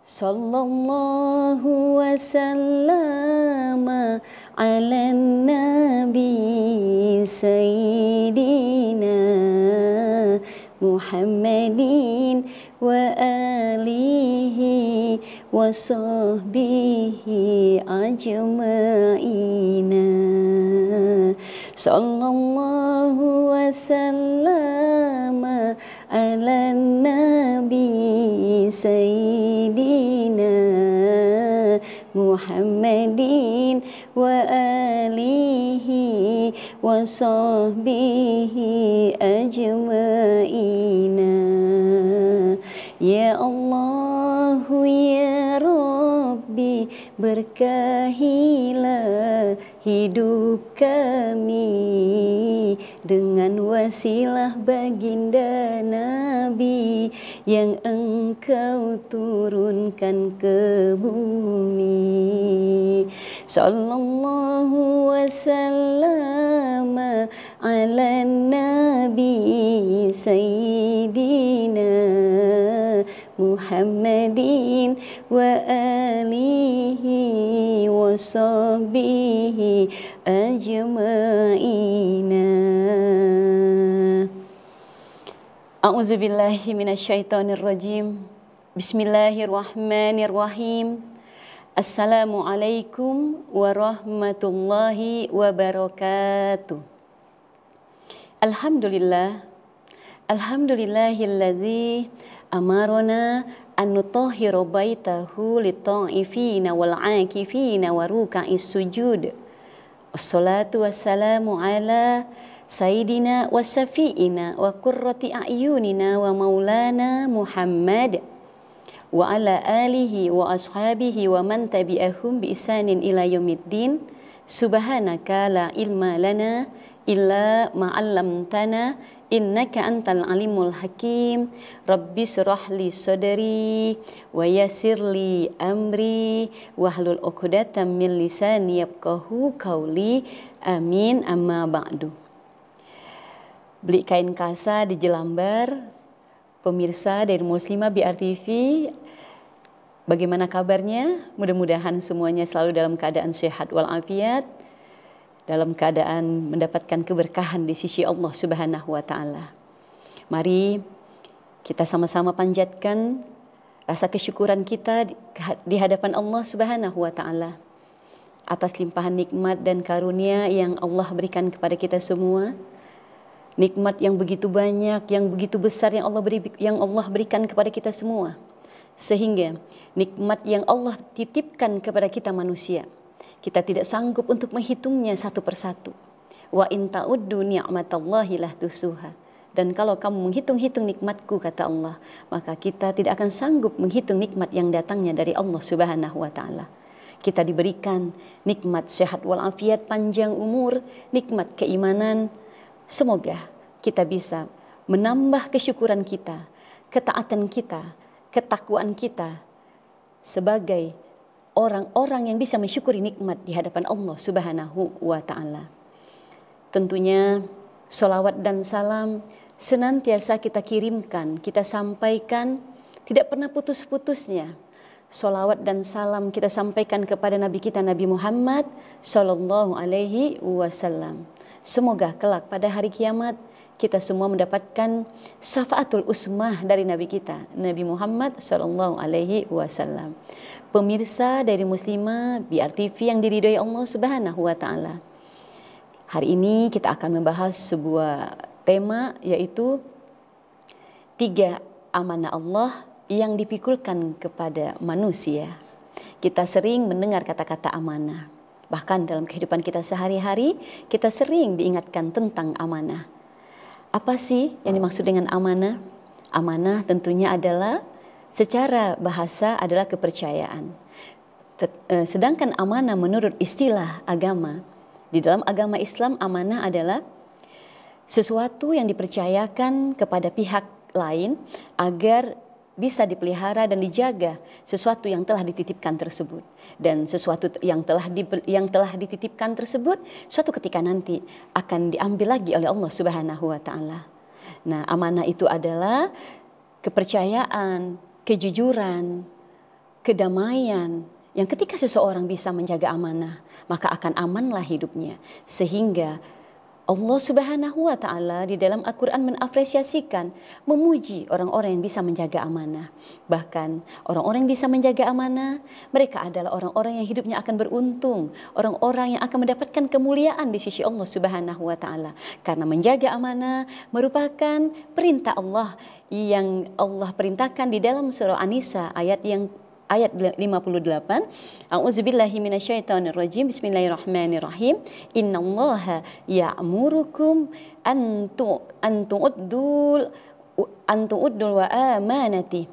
Sallallahu wasallam ala nabi sayyidina Muhammadin wa alihi wa sahbihi ajma'ina. Sallallahu wasallam ala nabi sayyidina Muhammadin wa alihi wa sahbihi ajma'ina. Ya Allah ya Rabbi, berkahilah hidup kami dengan wasilah baginda Nabi yang Engkau turunkan ke bumi. Sallallahu wasallam ala nabi sayyidina Muhammadin wa alihi wa sahbihi ajma'ina. A'udzubillahi minasyaitonir rajim. Bismillahirrahmanirrahim. Assalamualaikum warahmatullahi wabarakatuh. Alhamdulillah. Alhamdulillahilladzi amarona an nutahhira baitahu lit-ta'ifina wal-'akifina wa ruka'is sujud. Wassalatu wassalamu ala sayyidina wa syafi'ina wa qurrati a'yunina wa maulana Muhammad wa ala alihi wa ashabihi wa man tabi'ahum bi ihsanin ila yaumiddin. Subhanaka la ilma lana illa ma 'allamtana innaka antal alimul hakim. Rabbi shrah li sadri wa yassir li amri wahlul 'uqdatam min lisani yafqahu qawli. Amin, amma ba'du. Beli kain kasa di Jelambar, pemirsa dari Muslimah BRTV, bagaimana kabarnya? Mudah-mudahan semuanya selalu dalam keadaan sehat walafiat, dalam keadaan mendapatkan keberkahan di sisi Allah Subhanahu wa taala. Mari kita sama-sama panjatkan rasa kesyukuran kita di hadapan Allah Subhanahu wa taala atas limpahan nikmat dan karunia yang Allah berikan kepada kita semua. Nikmat yang begitu banyak, yang begitu besar yang Allah berikan kepada kita semua. Sehingga nikmat yang Allah titipkan kepada kita manusia, kita tidak sanggup untuk menghitungnya satu persatu. Wa in ta'uddu ni'matallahi la tuhsuha. Dan kalau kamu menghitung-hitung nikmatku, kata Allah, maka kita tidak akan sanggup menghitung nikmat yang datangnya dari Allah Subhanahu wa taala. Kita diberikan nikmat sehat walafiat, panjang umur, nikmat keimanan. Semoga kita bisa menambah kesyukuran kita, ketaatan kita, ketakwaan kita sebagai orang-orang yang bisa mensyukuri nikmat di hadapan Allah Subhanahu wa taala. Tentunya sholawat dan salam senantiasa kita kirimkan, kita sampaikan, tidak pernah putus-putusnya. Sholawat dan salam kita sampaikan kepada Nabi kita, Nabi Muhammad Sallallahu Alaihi Wasallam. Semoga kelak pada hari kiamat kita semua mendapatkan syafaatul usmah dari Nabi kita, Nabi Muhammad Sallallahu Alaihi Wasallam. Pemirsa dari Muslimah BRTV yang diridhoi Allah Subhanahu wa taala. Hari ini kita akan membahas sebuah tema, yaitu 3 amanah Allah yang dipikulkan kepada manusia. Kita sering mendengar kata-kata amanah. Bahkan dalam kehidupan kita sehari-hari, kita sering diingatkan tentang amanah. Apa sih yang dimaksud dengan amanah? Amanah tentunya adalah, secara bahasa adalah kepercayaan. Sedangkan amanah menurut istilah agama, di dalam agama Islam, amanah adalah sesuatu yang dipercayakan kepada pihak lain agar bisa dipelihara dan dijaga sesuatu yang telah dititipkan tersebut. Dan sesuatu yang telah dititipkan tersebut suatu ketika nanti akan diambil lagi oleh Allah Subhanahu wa taala. Nah, amanah itu adalah kepercayaan, kejujuran, kedamaian. Yang ketika seseorang bisa menjaga amanah, maka akan amanlah hidupnya. Sehingga Allah Subhanahu wa Ta'ala di dalam Al-Quran mengapresiasikan, memuji orang-orang yang bisa menjaga amanah. Bahkan orang-orang yang bisa menjaga amanah, mereka adalah orang-orang yang hidupnya akan beruntung, orang-orang yang akan mendapatkan kemuliaan di sisi Allah Subhanahu wa Ta'ala. Karena menjaga amanah merupakan perintah Allah yang Allah perintahkan di dalam surah An-Nisa ayat 58. A'udzubillahi minasyaitonirrajim. Bismillahirrahmanirrahim. Innallaha ya'murukum an tu'uddul wa amanati.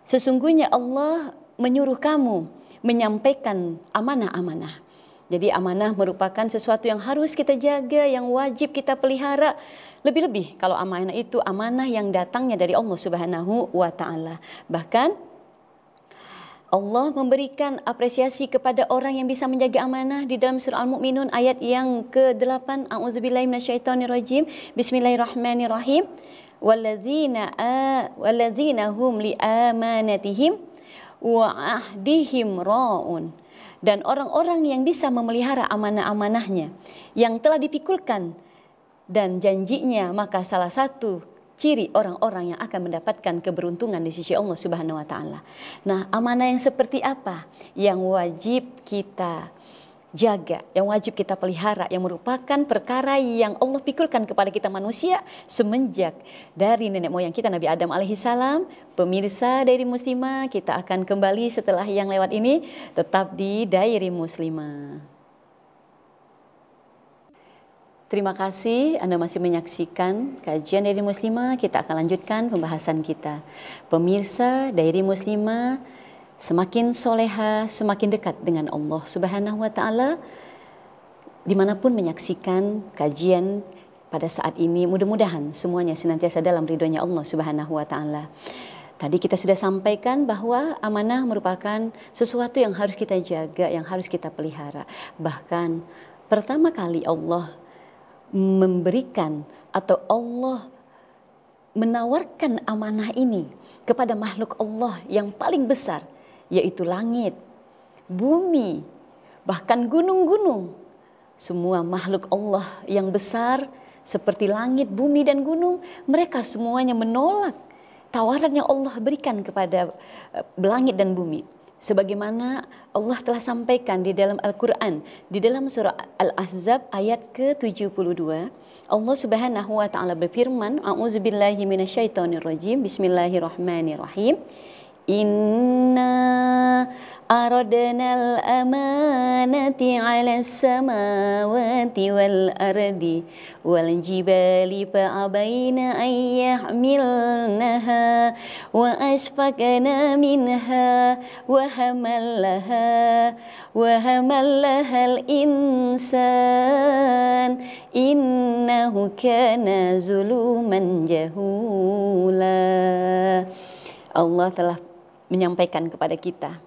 Sesungguhnya Allah menyuruh kamu menyampaikan amanah-amanah. Jadi amanah merupakan sesuatu yang harus kita jaga, yang wajib kita pelihara. Lebih-lebih kalau amanah itu amanah yang datangnya dari Allah Subhanahu wa Ta'ala. Bahkan Allah memberikan apresiasi kepada orang yang bisa menjaga amanah di dalam surah Al-Mu'minun ayat yang ke-8. A'udzubillahi minasyaitonirrajim. Bismillahirrahmanirrahim. Walladzina hum liamanatihim wa ahdihim ra'un. Dan orang-orang yang bisa memelihara amanah-amanahnya yang telah dipikulkan dan janjinya, maka salah satu ciri orang-orang yang akan mendapatkan keberuntungan di sisi Allah Subhanahu wa Ta'ala. Nah, amanah yang seperti apa yang wajib kita jaga, yang wajib kita pelihara, yang merupakan perkara yang Allah pikulkan kepada kita manusia semenjak dari nenek moyang kita Nabi Adam alaihissalam. Pemirsa Diary Muslimah, kita akan kembali setelah yang lewat ini, tetap di Diary Muslimah. Terima kasih Anda masih menyaksikan kajian Diary Muslimah. Kita akan lanjutkan pembahasan kita. Pemirsa Diary Muslimah, semakin soleha, semakin dekat dengan Allah Subhanahu wa Ta'ala. Dimanapun menyaksikan kajian pada saat ini, mudah-mudahan semuanya senantiasa dalam ridhonya Allah Subhanahu wa Ta'ala. Tadi kita sudah sampaikan bahwa amanah merupakan sesuatu yang harus kita jaga, yang harus kita pelihara. Bahkan pertama kali Allah memberikan atau Allah menawarkan amanah ini kepada makhluk Allah yang paling besar, yaitu langit, bumi, bahkan gunung-gunung. Semua makhluk Allah yang besar seperti langit, bumi, dan gunung, mereka semuanya menolak tawaran yang Allah berikan kepada langit dan bumi. Sebagaimana Allah telah sampaikan di dalam Al-Quran, di dalam surah Al-Ahzab ayat ke-72, Allah Subhanahu wa Ta'ala berfirman, A'udzubillahi minasyaitonirrajim. Bismillahirrahmanirrahim. Inna aradnal amanati 'alas samawati wal ardi wal jibali fa'abaina an yahmilnaha wa asfaqna minha wa hamallaha al insan innahu kana zuluman jahula. Allah telah menyampaikan kepada kita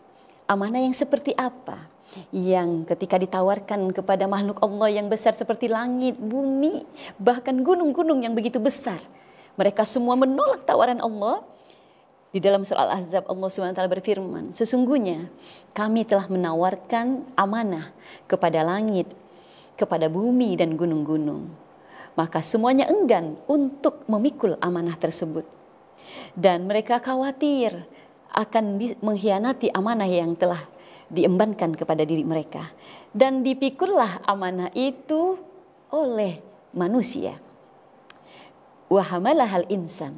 amanah yang seperti apa yang ketika ditawarkan kepada makhluk Allah yang besar seperti langit, bumi, bahkan gunung-gunung yang begitu besar, mereka semua menolak tawaran Allah. Di dalam surah Al-Ahzab Allah SWT berfirman, sesungguhnya kami telah menawarkan amanah kepada langit, kepada bumi dan gunung-gunung, maka semuanya enggan untuk memikul amanah tersebut, dan mereka khawatir akan mengkhianati amanah yang telah diembankan kepada diri mereka. Dan dipikullah amanah itu oleh manusia. Wa hamalahal insan.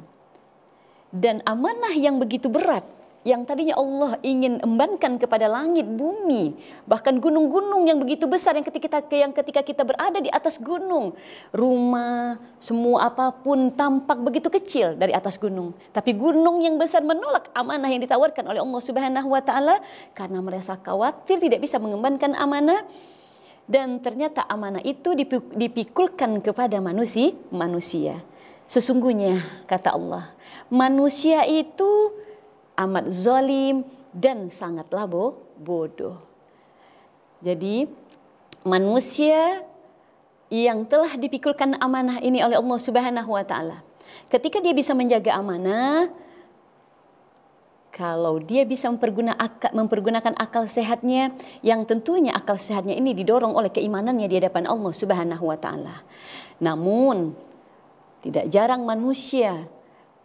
Dan amanah yang begitu berat, yang tadinya Allah ingin embankan kepada langit, bumi, bahkan gunung-gunung yang begitu besar, yang ketika kita berada di atas gunung, rumah, semua apapun tampak begitu kecil dari atas gunung. Tapi gunung yang besar menolak amanah yang ditawarkan oleh Allah Subhanahu wa Ta'ala karena merasa khawatir tidak bisa mengembankan amanah. Dan ternyata amanah itu dipikulkan kepada manusia. Sesungguhnya kata Allah, manusia itu amat zalim dan sangatlah bodoh. Jadi manusia yang telah dipikulkan amanah ini oleh Allah Subhanahu wa Ta'ala, ketika dia bisa menjaga amanah, kalau dia bisa mempergunakan akal sehatnya, yang tentunya akal sehatnya ini didorong oleh keimanannya di hadapan Allah Subhanahu wa taala. Namun tidak jarang manusia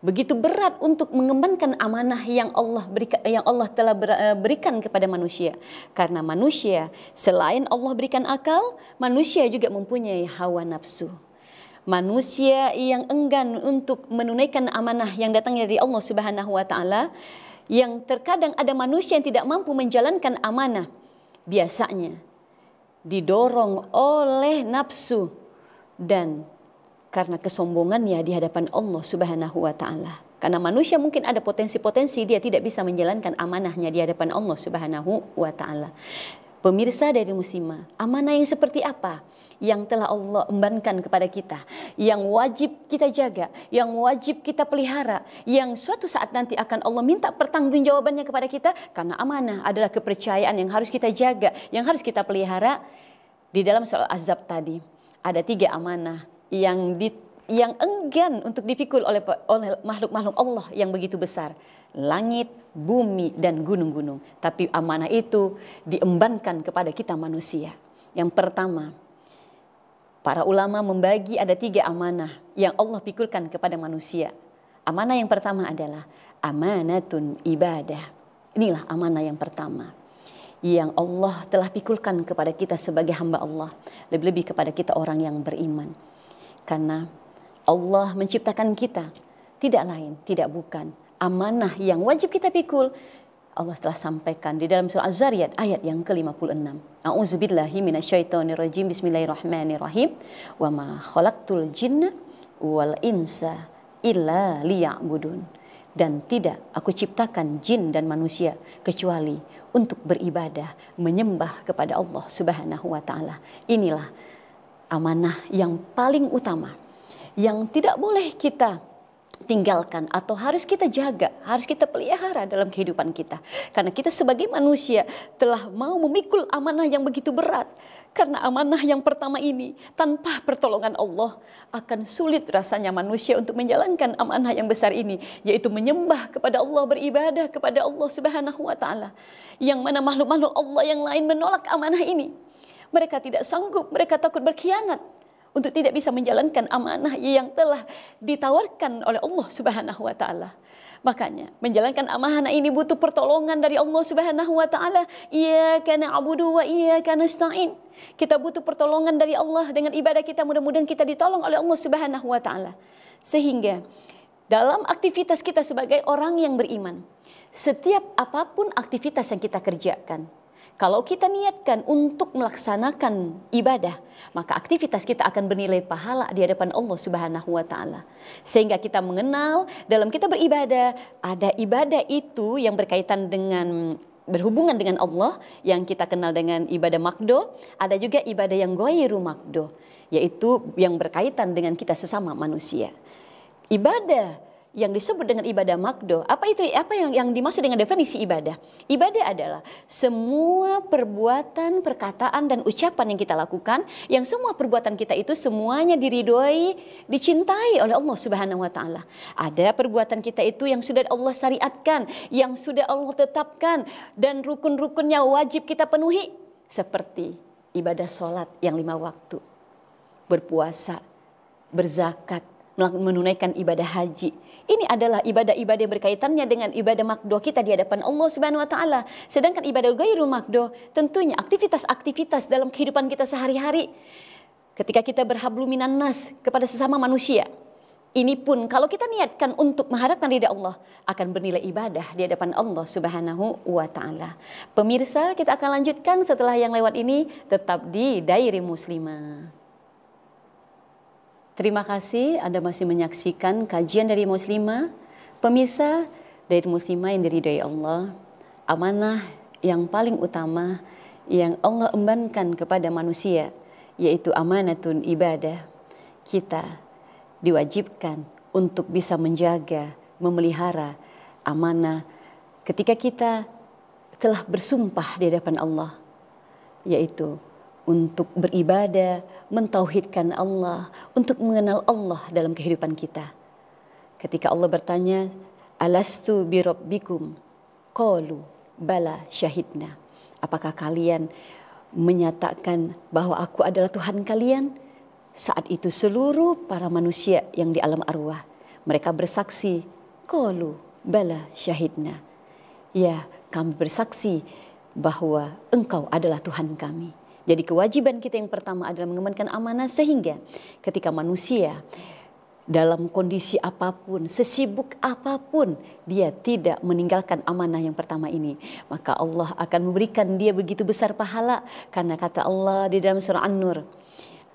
begitu berat untuk mengembankan amanah yang Allah telah berikan kepada manusia. Karena manusia selain Allah berikan akal, manusia juga mempunyai hawa nafsu. Manusia yang enggan untuk menunaikan amanah yang datangnya dari Allah Subhanahu wa taala, yang terkadang ada manusia yang tidak mampu menjalankan amanah, biasanya didorong oleh nafsu dan karena kesombongannya di hadapan Allah Subhanahu wa taala. Karena manusia mungkin ada potensi-potensi dia tidak bisa menjalankan amanahnya di hadapan Allah Subhanahu wa taala. Pemirsa dari Muslimah, amanah yang seperti apa yang telah Allah embankan kepada kita, yang wajib kita jaga, yang wajib kita pelihara, yang suatu saat nanti akan Allah minta pertanggungjawabannya kepada kita, karena amanah adalah kepercayaan yang harus kita jaga, yang harus kita pelihara. Di dalam surah Ahzab tadi ada 3 amanah yang enggan untuk dipikul oleh makhluk-makhluk Allah yang begitu besar. Langit, bumi, dan gunung-gunung. Tapi amanah itu diembankan kepada kita manusia. Yang pertama, para ulama membagi ada 3 amanah yang Allah pikulkan kepada manusia. Amanah yang pertama adalah amanatun ibadah. Inilah amanah yang pertama yang Allah telah pikulkan kepada kita sebagai hamba Allah. Lebih-lebih kepada kita orang yang beriman. Karena Allah menciptakan kita, tidak lain, tidak bukan. Amanah yang wajib kita pikul, Allah telah sampaikan di dalam surah Az-Zariyat ayat yang ke-56. A'udzubillahi minasyaitonirrajim. Bismillahirrahmanirrahim. Wa ma khalaqtul jinna wal insa illa liya'budun. Dan tidak aku ciptakan jin dan manusia kecuali untuk beribadah, menyembah kepada Allah Subhanahu wa taala. Inilah amanah yang paling utama yang tidak boleh kita tinggalkan atau harus kita jaga, harus kita pelihara dalam kehidupan kita. Karena kita sebagai manusia telah mau memikul amanah yang begitu berat. Karena amanah yang pertama ini tanpa pertolongan Allah akan sulit rasanya manusia untuk menjalankan amanah yang besar ini, yaitu menyembah kepada Allah, beribadah kepada Allah Subhanahu wa taala. Yang mana makhluk-makhluk Allah yang lain menolak amanah ini. Mereka tidak sanggup, mereka takut berkhianat untuk tidak bisa menjalankan amanah yang telah ditawarkan oleh Allah Subhanahu wa taala. Makanya menjalankan amanah ini butuh pertolongan dari Allah Subhanahu wa taala. Iyyaka na'budu wa iyyaka nasta'in. Kita butuh pertolongan dari Allah dengan ibadah kita, mudah-mudahan kita ditolong oleh Allah Subhanahu wa taala. Sehingga dalam aktivitas kita sebagai orang yang beriman, setiap apapun aktivitas yang kita kerjakan, kalau kita niatkan untuk melaksanakan ibadah, maka aktivitas kita akan bernilai pahala di hadapan Allah Subhanahu wa taala. Sehingga kita mengenal dalam kita beribadah, ada ibadah itu yang berkaitan dengan berhubungan dengan Allah yang kita kenal dengan ibadah makdo, ada juga ibadah yang ghairu makdo, yaitu yang berkaitan dengan kita sesama manusia. Ibadah yang disebut dengan ibadah makdo, apa yang dimaksud dengan definisi ibadah? Ibadah adalah semua perbuatan, perkataan dan ucapan yang kita lakukan, yang semua perbuatan kita itu semuanya diridhoi, dicintai oleh Allah Subhanahu wa taala. Ada perbuatan kita itu yang sudah Allah syariatkan, yang sudah Allah tetapkan dan rukun-rukunnya wajib kita penuhi, seperti ibadah sholat yang 5 waktu, berpuasa, berzakat, menunaikan ibadah haji. Ini adalah ibadah-ibadah yang berkaitannya dengan ibadah makdo kita di hadapan Allah Subhanahu wa taala. Sedangkan ibadah ghairu makdo tentunya aktivitas-aktivitas dalam kehidupan kita sehari-hari. Ketika kita berhablu minan nas kepada sesama manusia, ini pun kalau kita niatkan untuk mengharapkan ridha Allah, akan bernilai ibadah di hadapan Allah Subhanahu wa taala. Pemirsa, kita akan lanjutkan setelah yang lewat ini, tetap di Dairi Muslimah. Terima kasih Anda masih menyaksikan kajian dari Muslimah. Pemirsa, dari Muslimah yang diridhai Allah, amanah yang paling utama yang Allah embankan kepada manusia, yaitu amanatun ibadah. Kita diwajibkan untuk bisa menjaga, memelihara amanah ketika kita telah bersumpah di hadapan Allah, yaitu untuk beribadah, mentauhidkan Allah, untuk mengenal Allah dalam kehidupan kita. Ketika Allah bertanya, alastu birabbikum, Qalu bala syahidna. Apakah kalian menyatakan bahwa aku adalah Tuhan kalian? Saat itu seluruh para manusia yang di alam arwah, mereka bersaksi, qalu bala syahidna. Ya, kami bersaksi bahwa engkau adalah Tuhan kami. Jadi kewajiban kita yang pertama adalah mengembankan amanah, sehingga ketika manusia dalam kondisi apapun, sesibuk apapun, dia tidak meninggalkan amanah yang pertama ini, maka Allah akan memberikan dia begitu besar pahala. Karena kata Allah di dalam surah An-Nur,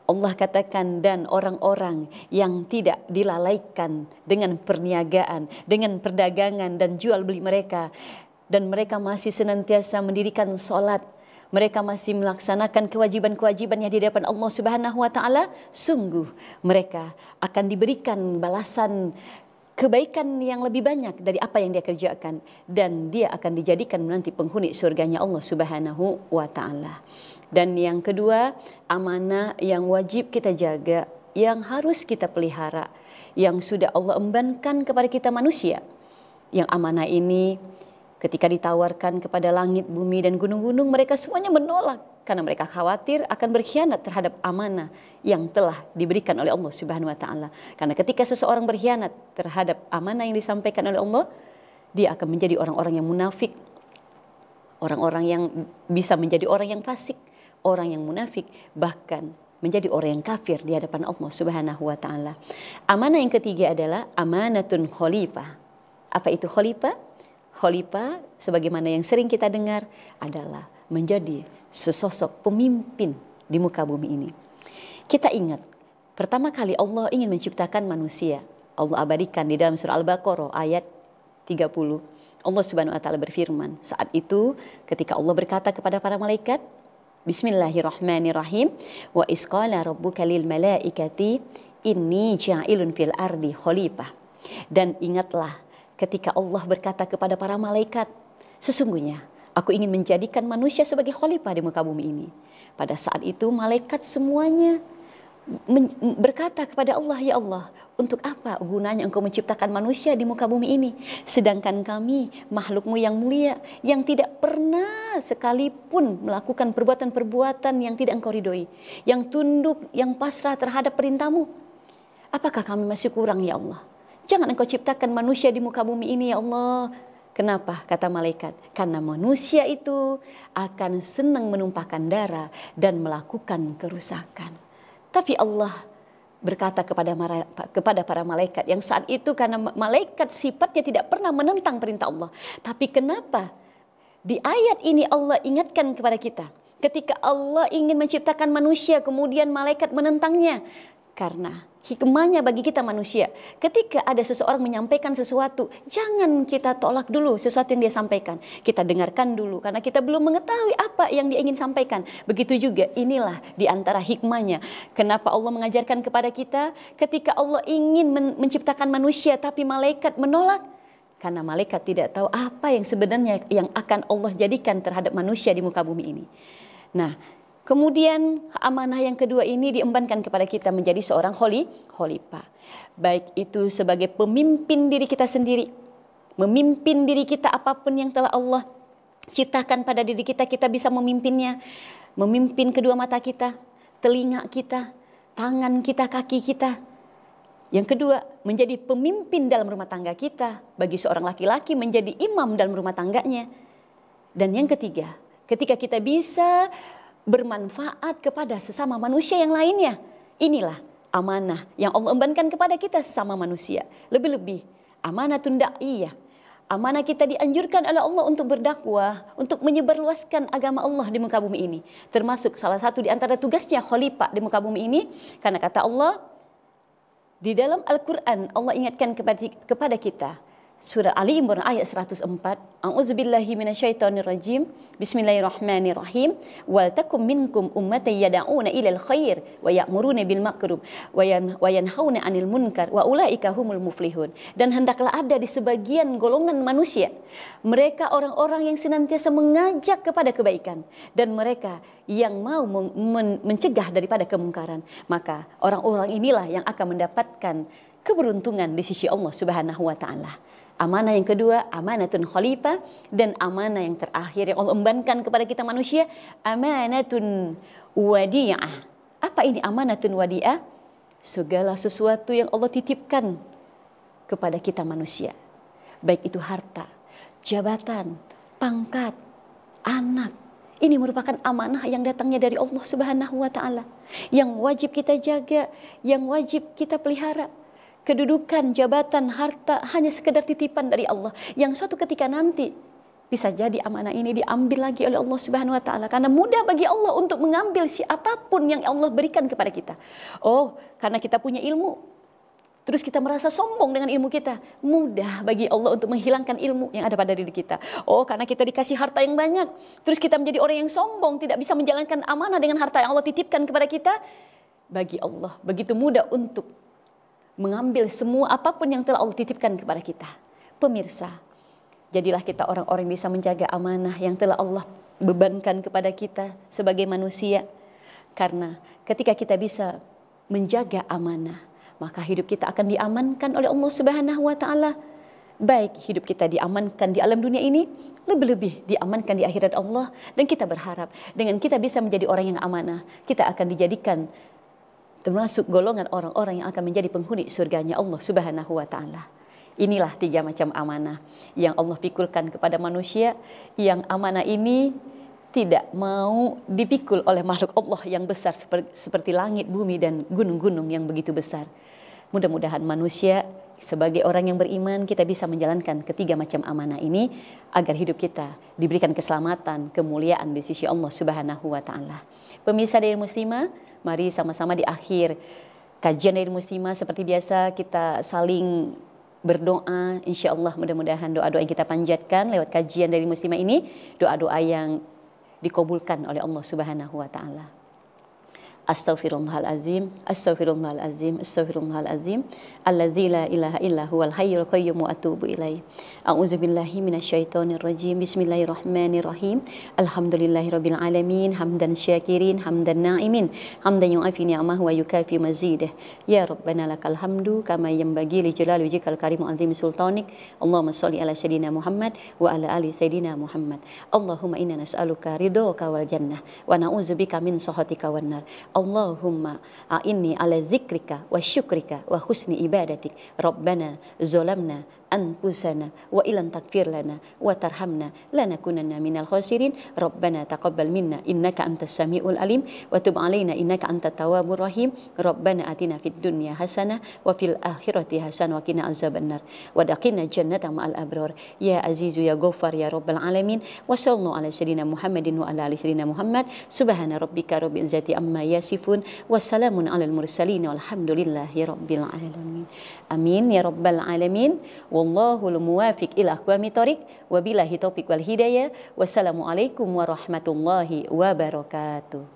Allah katakan, dan orang-orang yang tidak dilalaikan dengan perniagaan, dengan perdagangan dan jual beli mereka, dan mereka masih senantiasa mendirikan sholat, mereka masih melaksanakan kewajiban-kewajibannya di hadapan Allah Subhanahu wa taala, sungguh mereka akan diberikan balasan kebaikan yang lebih banyak dari apa yang dia kerjakan, dan dia akan dijadikan nanti penghuni surganya Allah Subhanahu wa taala. Dan yang kedua, amanah yang wajib kita jaga, yang harus kita pelihara, yang sudah Allah embankan kepada kita manusia. Yang amanah ini ketika ditawarkan kepada langit, bumi, dan gunung-gunung, mereka semuanya menolak karena mereka khawatir akan berkhianat terhadap amanah yang telah diberikan oleh Allah Subhanahu wa taala. Karena ketika seseorang berkhianat terhadap amanah yang disampaikan oleh Allah, dia akan menjadi orang-orang yang munafik, orang-orang yang bisa menjadi orang yang fasik, orang yang munafik, bahkan menjadi orang yang kafir di hadapan Allah Subhanahu wa taala. Amanah yang ketiga adalah amanatun khalifah. Apa itu khalifah? Khalifah, sebagaimana yang sering kita dengar, adalah menjadi sesosok pemimpin di muka bumi ini. Kita ingat, pertama kali Allah ingin menciptakan manusia, Allah abadikan di dalam surah Al-Baqarah ayat 30. Allah Subhanahu wa taala berfirman, saat itu ketika Allah berkata kepada para malaikat, Bismillahirrahmanirrahim, wa isqala rabbuka lil malaikati inni ja'ilun fil ardi khalifah. Dan ingatlah ketika Allah berkata kepada para malaikat, sesungguhnya aku ingin menjadikan manusia sebagai khalifah di muka bumi ini. Pada saat itu malaikat semuanya berkata kepada Allah, ya Allah, untuk apa gunanya engkau menciptakan manusia di muka bumi ini, sedangkan kami makhlukmu yang mulia, yang tidak pernah sekalipun melakukan perbuatan-perbuatan yang tidak engkau ridhoi, yang tunduk, yang pasrah terhadap perintahmu. Apakah kami masih kurang, ya Allah? Jangan engkau ciptakan manusia di muka bumi ini, ya Allah. Kenapa? Kata malaikat, karena manusia itu akan senang menumpahkan darah dan melakukan kerusakan. Tapi Allah berkata kepada para malaikat yang saat itu, karena malaikat sifatnya tidak pernah menentang perintah Allah. Tapi kenapa di ayat ini Allah ingatkan kepada kita, ketika Allah ingin menciptakan manusia kemudian malaikat menentangnya? Karena hikmahnya bagi kita manusia, ketika ada seseorang menyampaikan sesuatu, jangan kita tolak dulu sesuatu yang dia sampaikan. Kita dengarkan dulu, karena kita belum mengetahui apa yang dia ingin sampaikan. Begitu juga inilah di antara hikmahnya. Kenapa Allah mengajarkan kepada kita ketika Allah ingin menciptakan manusia tapi malaikat menolak? Karena malaikat tidak tahu apa yang sebenarnya yang akan Allah jadikan terhadap manusia di muka bumi ini. Nah, kemudian amanah yang kedua ini diembankan kepada kita menjadi seorang khalifah. Baik itu sebagai pemimpin diri kita sendiri, memimpin diri kita, apapun yang telah Allah ciptakan pada diri kita, kita bisa memimpinnya. Memimpin kedua mata kita, telinga kita, tangan kita, kaki kita. Yang kedua, menjadi pemimpin dalam rumah tangga kita. Bagi seorang laki-laki menjadi imam dalam rumah tangganya. Dan yang ketiga, ketika kita bisa bermanfaat kepada sesama manusia yang lainnya. Inilah amanah yang Allah embankan kepada kita sesama manusia. Lebih-lebih amanatun da'iyah. Amanah kita dianjurkan oleh Allah untuk berdakwah, untuk menyebarluaskan agama Allah di muka bumi ini. Termasuk salah satu di antara tugasnya khalifah di muka bumi ini. Karena kata Allah di dalam Al-Quran, Allah ingatkan kepada kita. Surah Ali Imran ayat 104. A'udzubillahi minasyaitonirrajim. Bismillahirrahmanirrahim. Wal takum minkum ummatan yad'una ilal khair wa ya'muruna bil ma'ruf wa yanhauna 'anil munkar wa ulaika humul muflihun. Dan hendaklah ada di sebagian golongan manusia mereka orang-orang yang senantiasa mengajak kepada kebaikan dan mereka yang mau mencegah daripada kemungkaran. Maka orang-orang inilah yang akan mendapatkan keberuntungan di sisi Allah Subhanahu wa taala. Amanah yang kedua, amanatun khalifah, dan amanah yang terakhir yang Allah embankan kepada kita manusia, amanatun wadi'ah. Apa ini amanatun wadi'ah? Segala sesuatu yang Allah titipkan kepada kita manusia. Baik itu harta, jabatan, pangkat, anak. Ini merupakan amanah yang datangnya dari Allah Subhanahu wa taala, yang wajib kita jaga, yang wajib kita pelihara. Kedudukan, jabatan, harta hanya sekedar titipan dari Allah yang suatu ketika nanti bisa jadi amanah ini diambil lagi oleh Allah Subhanahu wa taala, karena mudah bagi Allah untuk mengambil siapapun yang Allah berikan kepada kita. Oh, karena kita punya ilmu, terus kita merasa sombong dengan ilmu kita, mudah bagi Allah untuk menghilangkan ilmu yang ada pada diri kita. Oh, karena kita dikasih harta yang banyak, terus kita menjadi orang yang sombong, tidak bisa menjalankan amanah dengan harta yang Allah titipkan kepada kita. Bagi Allah begitu mudah untuk mengambil semua apapun yang telah Allah titipkan kepada kita. Pemirsa, jadilah kita orang-orang yang bisa menjaga amanah yang telah Allah bebankan kepada kita sebagai manusia. Karena ketika kita bisa menjaga amanah, maka hidup kita akan diamankan oleh Allah Subhanahu wa taala. Baik hidup kita diamankan di alam dunia ini, lebih-lebih diamankan di akhirat Allah. Dan kita berharap dengan kita bisa menjadi orang yang amanah, kita akan dijadikan termasuk golongan orang-orang yang akan menjadi penghuni surganya Allah Subhanahu wa taala. Inilah 3 macam amanah yang Allah pikulkan kepada manusia, yang amanah ini tidak mau dipikul oleh makhluk Allah yang besar seperti langit, bumi, dan gunung-gunung yang begitu besar. Mudah-mudahan manusia sebagai orang yang beriman kita bisa menjalankan 3 macam amanah ini agar hidup kita diberikan keselamatan, kemuliaan di sisi Allah Subhanahu wa taala. Pemirsa dari Muslimah, mari sama-sama di akhir kajian dari Muslimah seperti biasa kita saling berdoa. Insya Allah mudah-mudahan doa-doa yang kita panjatkan lewat kajian dari Muslimah ini doa-doa yang dikabulkan oleh Allah Subhanahu wa taala. Astaghfirullahalazim, astaghfirullahalazim, astaghfirullahalazim, alladzi la ilaha illa huwal hayyul qayyum wa atubu ilaih. A'udzubillahi minasyaitonir rajim. Bismillahirrahmanirrahim. Alhamdulillahirabbil alamin, hamdan syakirin, hamdan na'imin, hamdan yu'afi ni'amahu wa yukafi mazidah. Ya Rabbana lakal hamdu kama yanbaghi li jalali wajhikal karim wa azimi sultanik. Allahumma shalli ala sayyidina Muhammad wa ala ali sayyidina Muhammad. Allahumma inna nas'aluka ridhaka wal jannah wa na'udzubika min sakhatika wan nar. Allahumma a'inni ala zikrika wa syukrika wa husni ibadatik. Rabbana zolamna anfusana wa ilam takfir lana wa tarhamna lanakunanna minal khasirin. Rabbana taqabbal minna innaka antas samiul alim wa tub alaina innaka antat tawwabur rahim. Rabbana atina fid dunya hasanah wa fil akhirati hasanah wa qina azabannar wa daqina jannata ma'al abrar. Ya azizu ya ghaffar ya rabbal alamin. Wa sallallahu ala sayyidina Muhammadin wa ala ali sayyidina Muhammad. Subhana rabbika rabbil izzati amma yasifun wa salamun alal mursalin walhamdulillahi rabbil alamin. Amin ya rabbal alamin. Wallahul muwafiq ila aqwamit thoriq. Wabillahi taufiq wal hidayah. Wassalamualaikum warahmatullahi wabarakatuh.